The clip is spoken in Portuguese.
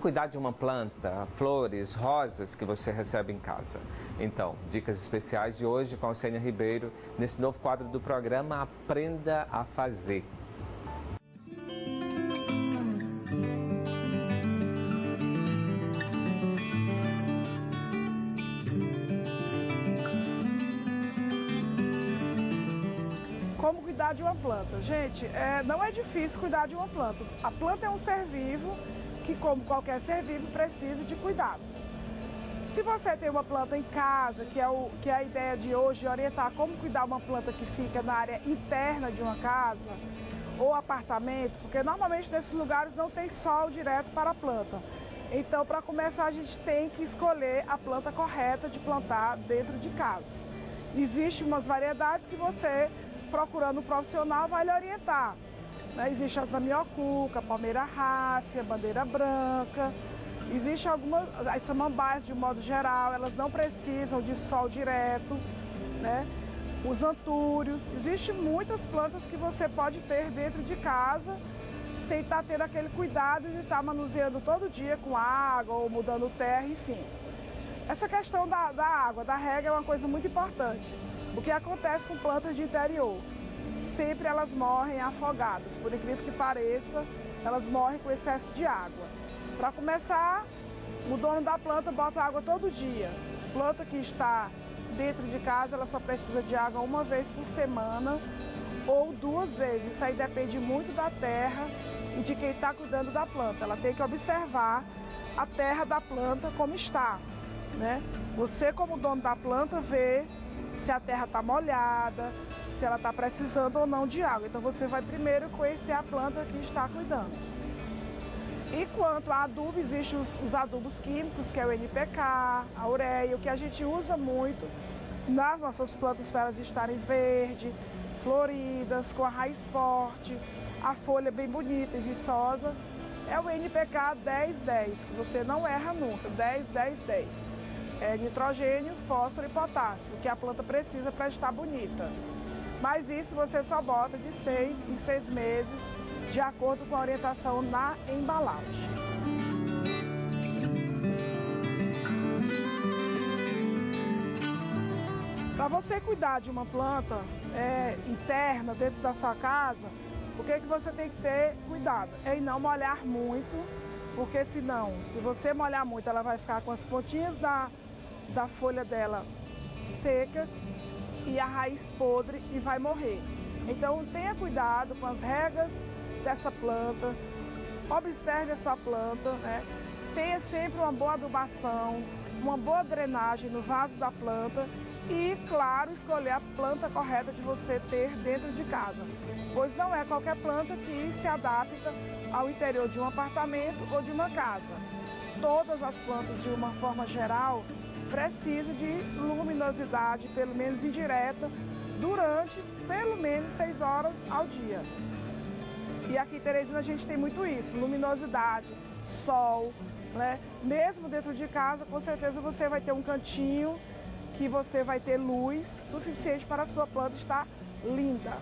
cuidar de uma planta, flores, rosas que você recebe em casa? Então, dicas especiais de hoje com a Alcênia Ribeiro, nesse novo quadro do programa Aprenda a Fazer. Como cuidar de uma planta? Gente, não é difícil cuidar de uma planta. A planta é um ser vivo que, como qualquer ser vivo, precisa de cuidados. Se você tem uma planta em casa, que é a ideia de hoje, orientar como cuidar uma planta que fica na área interna de uma casa ou apartamento, porque normalmente nesses lugares não tem sol direto para a planta. Então, para começar, a gente tem que escolher a planta correta de plantar dentro de casa. Existem umas variedades que você, procurando um profissional, vai lhe orientar. Existe a zamioculca, palmeira ráfia, bandeira branca. Existem as samambaias, de modo geral, elas não precisam de sol direto, né? Os antúrios. Existem muitas plantas que você pode ter dentro de casa, sem estar tendo aquele cuidado de estar manuseando todo dia com água ou mudando terra, enfim. Essa questão da água, da rega, é uma coisa muito importante. O que acontece com plantas de interior? Sempre elas morrem afogadas, por incrível que pareça, elas morrem com excesso de água. Para começar, o dono da planta bota água todo dia. Planta que está dentro de casa, ela só precisa de água uma vez por semana ou 2 vezes. Isso aí depende muito da terra e de quem está cuidando da planta. Ela tem que observar a terra da planta como está, né? Você, como dono da planta, vê se a terra está molhada, se ela está precisando ou não de água. Então você vai primeiro conhecer a planta que está cuidando. E quanto a adubo, existem os adubos químicos, que é o NPK, a ureia, o que a gente usa muito nas nossas plantas para elas estarem verdes, floridas, com a raiz forte, a folha bem bonita e viçosa. É o NPK 10-10, que você não erra nunca, 10-10-10. É nitrogênio, fósforo e potássio, que a planta precisa para estar bonita. Mas isso você só bota de 6 em 6 meses, de acordo com a orientação na embalagem. Para você cuidar de uma planta interna dentro da sua casa, o que você tem que ter cuidado? É em não molhar muito, porque senão, se você molhar muito, ela vai ficar com as pontinhas da folha dela seca e a raiz podre e vai morrer. Então tenha cuidado com as regas dessa planta, observe a sua planta, né? Tenha sempre uma boa adubação, uma boa drenagem no vaso da planta e, claro, escolher a planta correta de você ter dentro de casa, pois não é qualquer planta que se adapta ao interior de um apartamento ou de uma casa. Todas as plantas, de uma forma geral, precisam de luminosidade, pelo menos indireta, durante pelo menos 6 horas ao dia. E aqui em Teresina a gente tem muito isso, luminosidade, sol, né? Mesmo dentro de casa, com certeza você vai ter um cantinho que você vai ter luz suficiente para a sua planta estar linda.